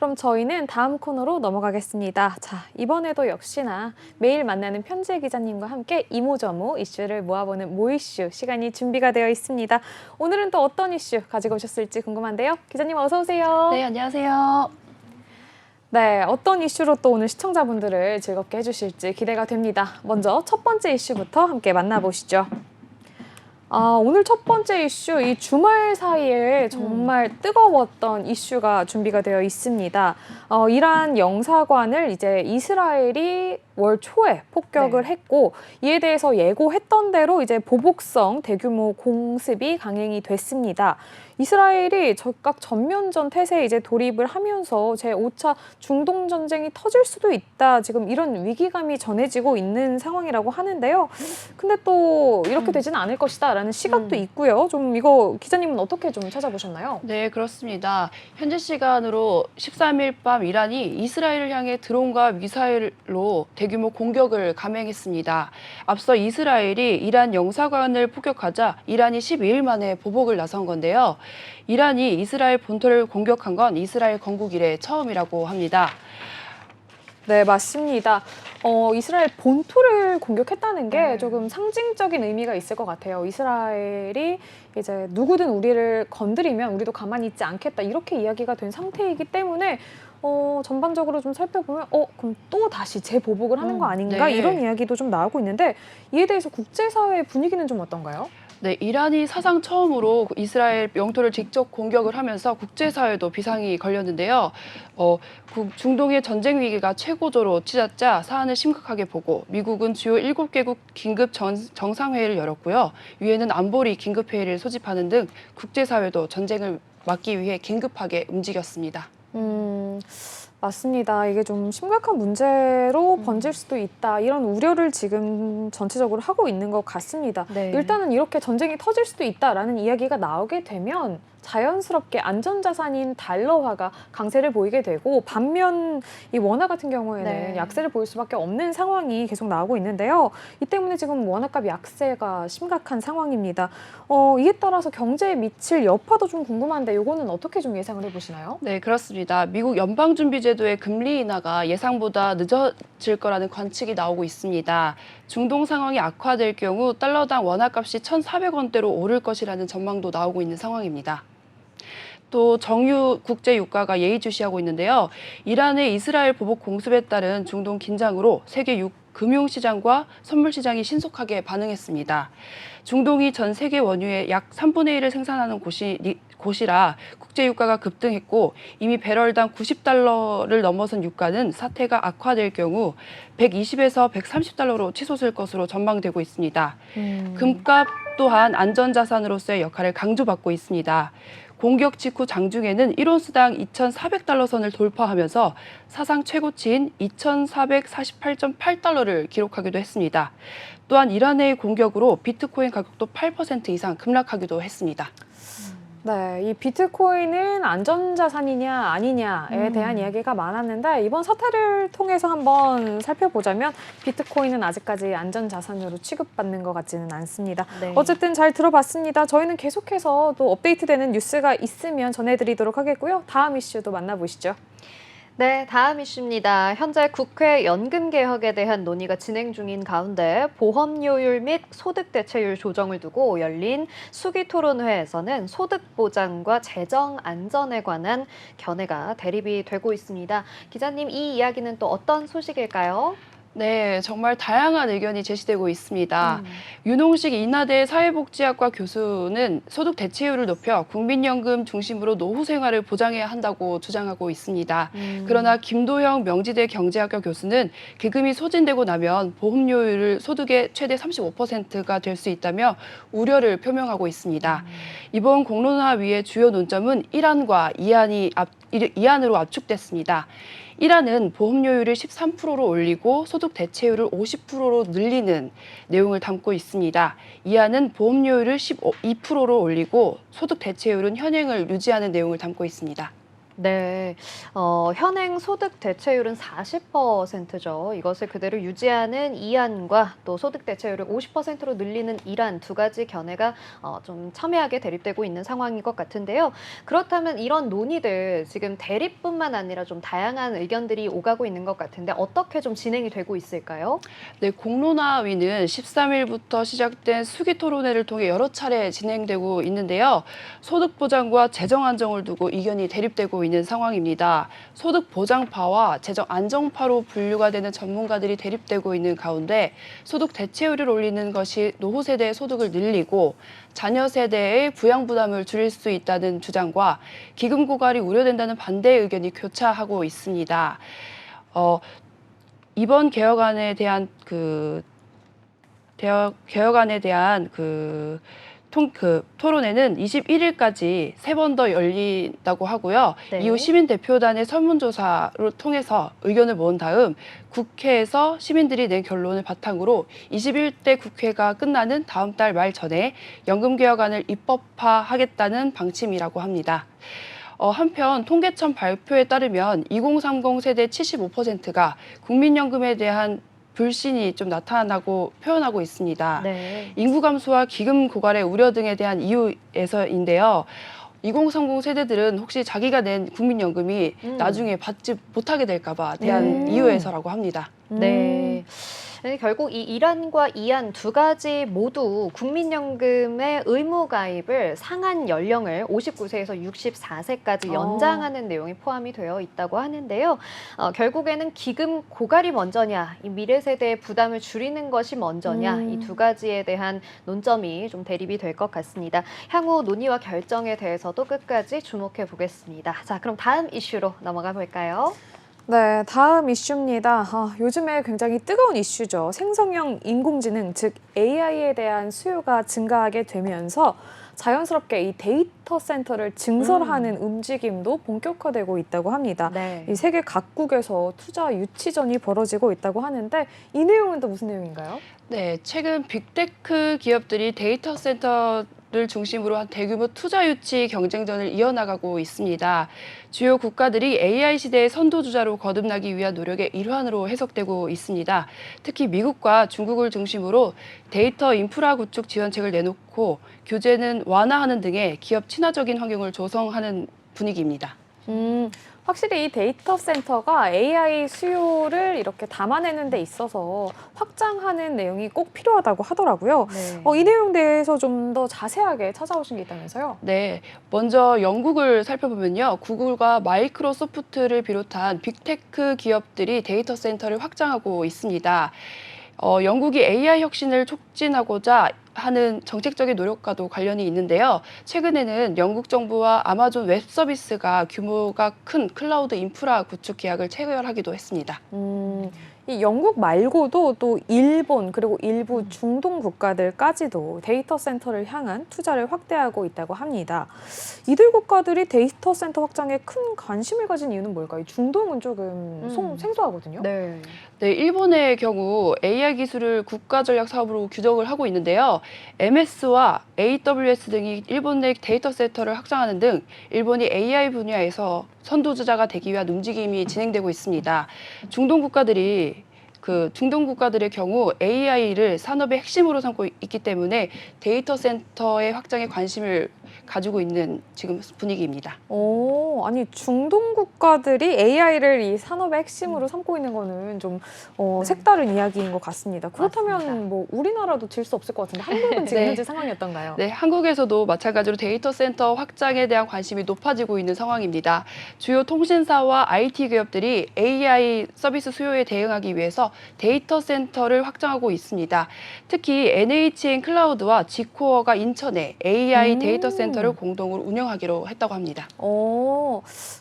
그럼 저희는 다음 코너로 넘어가겠습니다. 자, 이번에도 역시나 매일 만나는 편지의 기자님과 함께 이모저모 이슈를 모아보는 모이슈 시간이 준비가 되어 있습니다. 오늘은 또 어떤 이슈 가지고 오셨을지 궁금한데요. 기자님 어서 오세요. 네, 안녕하세요. 네, 어떤 이슈로 또 오늘 시청자분들을 즐겁게 해주실지 기대가 됩니다. 먼저 첫 번째 이슈부터 함께 만나보시죠. 오늘 첫 번째 이슈, 이 주말 사이에 정말 뜨거웠던 이슈가 준비가 되어 있습니다. 이란 영사관을 이제 이스라엘이 월 초에 폭격을 했고, 이에 대해서 예고했던 대로 이제 보복성 대규모 공습이 강행이 됐습니다. 이스라엘이 즉각 전면전 태세에 이제 돌입을 하면서 제5차 중동 전쟁이 터질 수도 있다. 지금 이런 위기감이 전해지고 있는 상황이라고 하는데요. 근데 또 이렇게 되지는 않을 것이다라는 시각도 있고요. 좀 이거 기자님은 어떻게 좀 찾아보셨나요? 네, 그렇습니다. 현재 시간으로 13일 밤 이란이 이스라엘을 향해 드론과 미사일로 대규모 공격을 감행했습니다. 앞서 이스라엘이 이란 영사관을 폭격하자 이란이 12일 만에 보복을 나선 건데요. 이란이 이스라엘 본토를 공격한 건 이스라엘 건국 이래 처음이라고 합니다. 네, 맞습니다. 이스라엘 본토를 공격했다는 게 조금 상징적인 의미가 있을 것 같아요. 이스라엘이 이제 누구든 우리를 건드리면 우리도 가만히 있지 않겠다 이렇게 이야기가 된 상태이기 때문에 전반적으로 좀 살펴보면 그럼 또 다시 재보복을 하는 거 아닌가 네. 이런 이야기도 좀 나오고 있는데 이에 대해서 국제사회 분위기는 좀 어떤가요? 네, 이란이 사상 처음으로 이스라엘 영토를 직접 공격을 하면서 국제사회도 비상이 걸렸는데요. 중동의 전쟁 위기가 최고조로 치닫자 사안을 심각하게 보고 미국은 주요 7개국 긴급 정상회의를 열었고요. 유엔은 안보리 긴급회의를 소집하는 등 국제사회도 전쟁을 막기 위해 긴급하게 움직였습니다. 맞습니다. 이게 좀 심각한 문제로 번질 수도 있다. 이런 우려를 지금 전체적으로 하고 있는 것 같습니다. 네. 일단은 이렇게 전쟁이 터질 수도 있다라는 이야기가 나오게 되면 자연스럽게 안전자산인 달러화가 강세를 보이게 되고 반면 이 원화 같은 경우에는 약세를 보일 수밖에 없는 상황이 계속 나오고 있는데요. 이 때문에 지금 원화값 약세가 심각한 상황입니다. 이에 따라서 경제에 미칠 여파도 좀 궁금한데 이거는 어떻게 좀 예상을 해보시나요? 네, 그렇습니다. 미국 연방준비제도의 금리 인하가 예상보다 늦어질 거라는 관측이 나오고 있습니다. 중동 상황이 악화될 경우 달러당 원화값이 1,400원대로 오를 것이라는 전망도 나오고 있는 상황입니다. 또 정유 국제 유가가 예의주시하고 있는데요. 이란의 이스라엘 보복 공습에 따른 중동 긴장으로 세계 금융시장과 선물시장이 신속하게 반응했습니다. 중동이 전 세계 원유의 약 3분의 1을 생산하는 곳이라 국제 유가가 급등했고 이미 배럴당 90달러를 넘어선 유가는 사태가 악화될 경우 120에서 130달러로 치솟을 것으로 전망되고 있습니다. 금값 또한 안전자산으로서의 역할을 강조받고 있습니다. 공격 직후 장중에는 1온스당 2,400달러 선을 돌파하면서 사상 최고치인 2,448.8달러를 기록하기도 했습니다. 또한 이란의 공격으로 비트코인 가격도 8% 이상 급락하기도 했습니다. 네, 이 비트코인은 안전자산이냐 아니냐에 대한 이야기가 많았는데 이번 사태를 통해서 한번 살펴보자면 비트코인은 아직까지 안전자산으로 취급받는 것 같지는 않습니다. 어쨌든 잘 들어봤습니다. 저희는 계속해서 또 업데이트되는 뉴스가 있으면 전해드리도록 하겠고요. 다음 이슈도 만나보시죠. 네, 다음 이슈입니다. 현재 국회 연금개혁에 대한 논의가 진행 중인 가운데 보험료율 및 소득대체율 조정을 두고 열린 수기토론회에서는 소득보장과 재정안전에 관한 견해가 대립이 되고 있습니다. 기자님, 이 이야기는 또 어떤 소식일까요? 네, 정말 다양한 의견이 제시되고 있습니다. 윤홍식 인하대 사회복지학과 교수는 소득 대체율을 높여 국민연금 중심으로 노후 생활을 보장해야 한다고 주장하고 있습니다. 그러나 김도영 명지대 경제학과 교수는 기금이 소진되고 나면 보험료율을 소득의 최대 35%가 될 수 있다며 우려를 표명하고 있습니다. 이번 공론화위의 주요 논점은 이안으로 압축됐습니다. 1안은 보험료율을 13%로 올리고 소득 대체율을 50%로 늘리는 내용을 담고 있습니다. 2안은 보험료율을 12%로 올리고 소득 대체율은 현행을 유지하는 내용을 담고 있습니다. 네, 현행 소득 대체율은 40%죠. 이것을 그대로 유지하는 이안과 또 소득 대체율을 50%로 늘리는 이란 두 가지 견해가 좀 첨예하게 대립되고 있는 상황인 것 같은데요. 그렇다면 이런 논의들 지금 대립뿐만 아니라 좀 다양한 의견들이 오가고 있는 것 같은데 어떻게 좀 진행이 되고 있을까요? 네, 공론화위는 13일부터 시작된 수기 토론회를 통해 여러 차례 진행되고 있는데요. 소득 보장과 재정 안정을 두고 이견이 대립되고 있는 상황입니다. 소득 보장파와 재정 안정파로 분류가 되는 전문가들이 대립되고 있는 가운데 소득 대체율을 올리는 것이 노후 세대의 소득을 늘리고 자녀 세대의 부양 부담을 줄일 수 있다는 주장과 기금 고갈이 우려된다는 반대 의견이 교차하고 있습니다. 이번 개혁안에 대한 토론회는 21일까지 3번 더 열린다고 하고요. 네. 이후 시민대표단의 설문조사를 통해서 의견을 모은 다음 국회에서 시민들이 낸 결론을 바탕으로 21대 국회가 끝나는 다음 달 말 전에 연금개혁안을 입법화하겠다는 방침이라고 합니다. 한편 통계청 발표에 따르면 2030 세대 75%가 국민연금에 대한 불신이 좀 나타나고 표현하고 있습니다. 네. 인구 감소와 기금 고갈의 우려 등에 대한 이유에서인데요. 2030 세대들은 혹시 자기가 낸 국민연금이 나중에 받지 못하게 될까 봐 대한 이유에서라고 합니다. 네. 네, 결국 이 이란과 이안 두 가지 모두 국민연금의 의무 가입을 상한 연령을 59세에서 64세까지 연장하는 내용이 포함이 되어 있다고 하는데요. 결국에는 기금 고갈이 먼저냐, 이 미래 세대의 부담을 줄이는 것이 먼저냐, 이 두 가지에 대한 논점이 좀 대립이 될 것 같습니다. 향후 논의와 결정에 대해서도 끝까지 주목해 보겠습니다. 자, 그럼 다음 이슈로 넘어가 볼까요? 네, 다음 이슈입니다. 요즘에 굉장히 뜨거운 이슈죠. 생성형 인공지능, 즉 AI에 대한 수요가 증가하게 되면서 자연스럽게 이 데이터 센터를 증설하는 움직임도 본격화되고 있다고 합니다. 네. 이 세계 각국에서 투자 유치전이 벌어지고 있다고 하는데 이 내용은 또 무슨 내용인가요? 네, 최근 빅테크 기업들이 데이터 센터를 중심으로 한 대규모 투자 유치 경쟁전을 이어나가고 있습니다. 주요 국가들이 AI 시대의 선도주자로 거듭나기 위한 노력의 일환으로 해석되고 있습니다. 특히 미국과 중국을 중심으로 데이터 인프라 구축 지원책을 내놓고 규제는 완화하는 등의 기업 친화적인 환경을 조성하는 분위기입니다. 확실히 이 데이터 센터가 AI 수요를 이렇게 담아내는 데 있어서 확장하는 내용이 꼭 필요하다고 하더라고요. 네. 이 내용 대해서 좀 더 자세하게 찾아오신 게 있다면서요? 네, 먼저 영국을 살펴보면요. 구글과 마이크로소프트를 비롯한 빅테크 기업들이 데이터 센터를 확장하고 있습니다. 영국이 AI 혁신을 촉진하고자 하는 정책적인 노력과도 관련이 있는데요. 최근에는 영국 정부와 아마존 웹 서비스가 규모가 큰 클라우드 인프라 구축 계약을 체결하기도 했습니다. 이 영국 말고도 또 일본 그리고 일부 중동 국가들까지도 데이터 센터를 향한 투자를 확대하고 있다고 합니다. 이들 국가들이 데이터 센터 확장에 큰 관심을 가진 이유는 뭘까요? 중동은 조금 생소하거든요. 네. 네, 일본의 경우 AI 기술을 국가 전략 사업으로 규정을 하고 있는데요. MS와 AWS 등이 일본 내 데이터 센터를 확장하는 등 일본이 AI 분야에서 선도주자가 되기 위한 움직임이 진행되고 있습니다. 중동 국가들의 경우 AI를 산업의 핵심으로 삼고 있기 때문에 데이터 센터의 확장에 관심을 가지고 있는 지금 분위기입니다. 아니 중동 국가들이 AI를 이 산업의 핵심으로 삼고 있는 거는 좀 색다른 이야기인 것 같습니다. 그렇다면 맞습니다. 뭐 우리나라도 질 수 없을 것 같은데 한국은 지금 네. 현재 상황이 어떤가요? 네, 한국에서도 마찬가지로 데이터 센터 확장에 대한 관심이 높아지고 있는 상황입니다. 주요 통신사와 IT 기업들이 AI 서비스 수요에 대응하기 위해서 데이터 센터를 확장하고 있습니다. 특히 NHN 클라우드와 지코어가 인천에 AI 데이터 센터를 공동으로 운영하기로 했다고 합니다.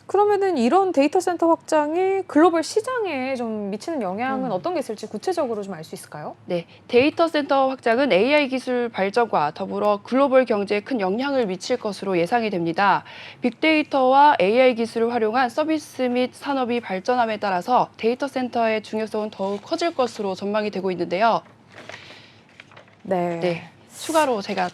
그러면은 이런 데이터 센터 확장이 글로벌 시장에 좀 미치는 영향은 어떤 게 있을지 구체적으로 좀 알 수 있을까요? 네, 데이터 센터 확장은 AI 기술 발전과 더불어 글로벌 경제에 큰 영향을 미칠 것으로 예상이 됩니다. 빅데이터와 AI 기술을 활용한 서비스 및 산업이 발전함에 따라서 데이터 센터의 중요성은 더욱 커질 것으로 전망이 되고 있는데요. 네, 추가로 제가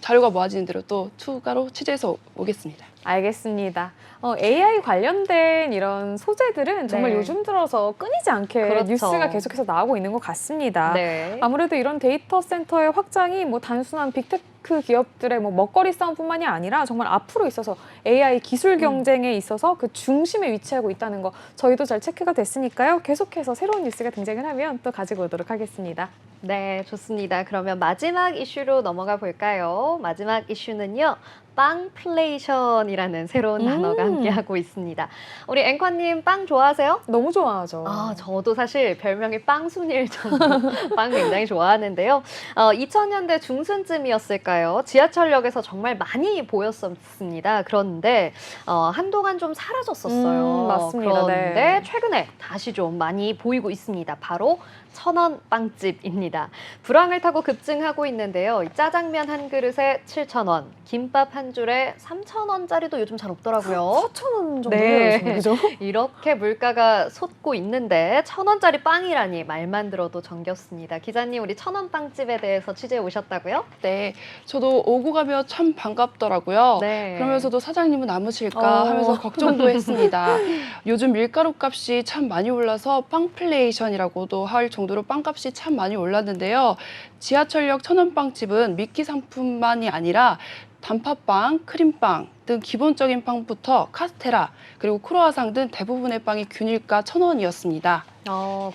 자료가 모아지는 대로 또 추가로 취재해서 오겠습니다. 알겠습니다. AI 관련된 이런 소재들은 정말 네. 요즘 들어서 끊이지 않게 그렇죠. 뉴스가 계속해서 나오고 있는 것 같습니다. 네. 아무래도 이런 데이터 센터의 확장이 뭐 단순한 빅테크 기업들의 뭐 먹거리 싸움뿐만이 아니라 정말 앞으로 있어서 AI 기술 경쟁에 있어서 그 중심에 위치하고 있다는 거 저희도 잘 체크가 됐으니까요. 계속해서 새로운 뉴스가 등장을 하면 또 가지고 오도록 하겠습니다. 네, 좋습니다. 그러면 마지막 이슈로 넘어가 볼까요? 마지막 이슈는요. 빵플레이션이라는 새로운 단어가 함께하고 있습니다. 우리 앵커님 빵 좋아하세요? 너무 좋아하죠. 저도 사실 별명이 빵순일 정도로 빵 굉장히 좋아하는데요. 2000년대 중순쯤이었을까요? 지하철역에서 정말 많이 보였었습니다. 그런데 한동안 좀 사라졌었어요. 맞습니다. 그런데 네. 최근에 다시 좀 많이 보이고 있습니다. 바로 1,000원 빵집입니다. 불황을 타고 급증하고 있는데요. 이 짜장면 한 그릇에 7,000원, 김밥 한 줄에 3,000원짜리도 요즘 잘 없더라고요. 4,000원 정도 네. 해요, 그죠? 이렇게 물가가 솟고 있는데 1,000원짜리 빵이라니 말만 들어도 정겹습니다. 기자님, 우리 1,000원 빵집에 대해서 취재해 오셨다고요? 네, 저도 오고 가며 참 반갑더라고요. 네. 그러면서도 사장님은 남으실까 어. 하면서 걱정도 했습니다. 요즘 밀가루 값이 참 많이 올라서 빵플레이션이라고도 할 정도로 빵값이 참 많이 올랐는데요. 지하철역 1,000원 빵집은 미끼 상품만이 아니라 단팥빵, 크림빵 등 기본적인 빵부터 카스테라, 그리고 크로아상 등 대부분의 빵이 균일가 1,000원이었습니다.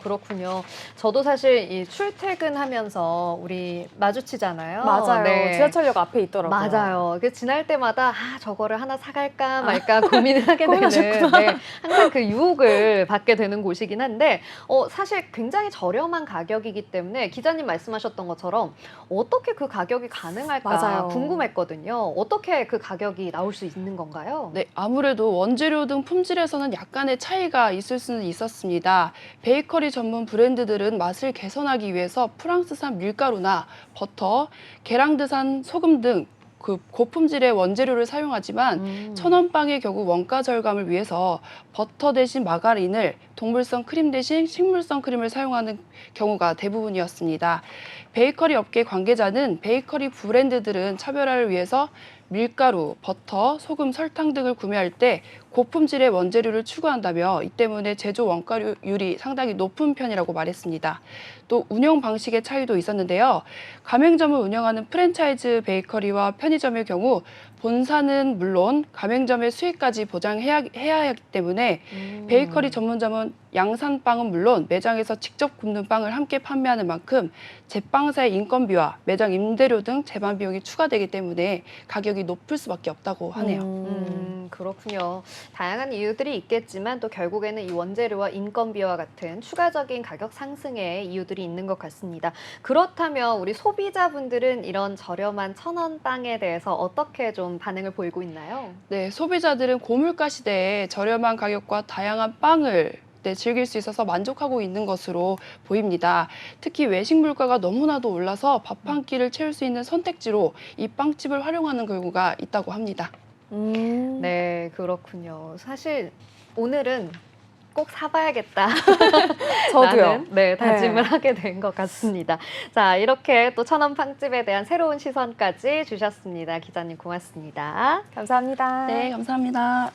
그렇군요. 저도 사실 이 출퇴근하면서 우리 마주치잖아요. 맞아요. 네. 지하철역 앞에 있더라고요. 맞아요. 그 지날 때마다 저거를 하나 사갈까 말까 고민을 하게 되는 고민하셨구나. 네, 항상 그 유혹을 받게 되는 곳이긴 한데 사실 굉장히 저렴한 가격이기 때문에 기자님 말씀하셨던 것처럼 어떻게 그 가격이 가능할까 맞아요. 궁금했거든요. 어떻게 그 가격이 나올 수 있는 건가요? 네, 아무래도 원재료 등 품질에서는 약간의 차이가 있을 수는 있었습니다. 베이커리 전문 브랜드들은 맛을 개선하기 위해서 프랑스산 밀가루나 버터, 게랑드산 소금 등 그 고품질의 원재료를 사용하지만 1,000원 빵의 경우 원가 절감을 위해서 버터 대신 마가린을, 동물성 크림 대신 식물성 크림을 사용하는 경우가 대부분이었습니다. 베이커리 업계 관계자는 베이커리 브랜드들은 차별화를 위해서 밀가루, 버터, 소금, 설탕 등을 구매할 때 고품질의 원재료를 추구한다며 이 때문에 제조 원가율이 상당히 높은 편이라고 말했습니다. 또 운영 방식의 차이도 있었는데요. 가맹점을 운영하는 프랜차이즈 베이커리와 편의점의 경우 본사는 물론 가맹점의 수익까지 보장해야 하기 때문에 베이커리 전문점은 양산빵은 물론 매장에서 직접 굽는 빵을 함께 판매하는 만큼 제빵사의 인건비와 매장 임대료 등 제반 비용이 추가되기 때문에 가격이 높을 수밖에 없다고 하네요. 그렇군요. 다양한 이유들이 있겠지만 또 결국에는 이 원재료와 인건비와 같은 추가적인 가격 상승의 이유들이 있는 것 같습니다. 그렇다면 우리 소비자분들은 이런 저렴한 1,000원 빵에 대해서 어떻게 좀 반응을 보이고 있나요? 네, 소비자들은 고물가 시대에 저렴한 가격과 다양한 빵을 즐길 수 있어서 만족하고 있는 것으로 보입니다. 특히 외식 물가가 너무나도 올라서 밥 한 끼를 채울 수 있는 선택지로 이 빵집을 활용하는 경우가 있다고 합니다. 네, 그렇군요. 사실 오늘은 꼭 사봐야겠다. 저도요. 라는, 다짐을 하게 된 것 같습니다. 자, 이렇게 또 1,000원 빵집에 대한 새로운 시선까지 주셨습니다. 기자님 고맙습니다. 감사합니다. 네, 감사합니다.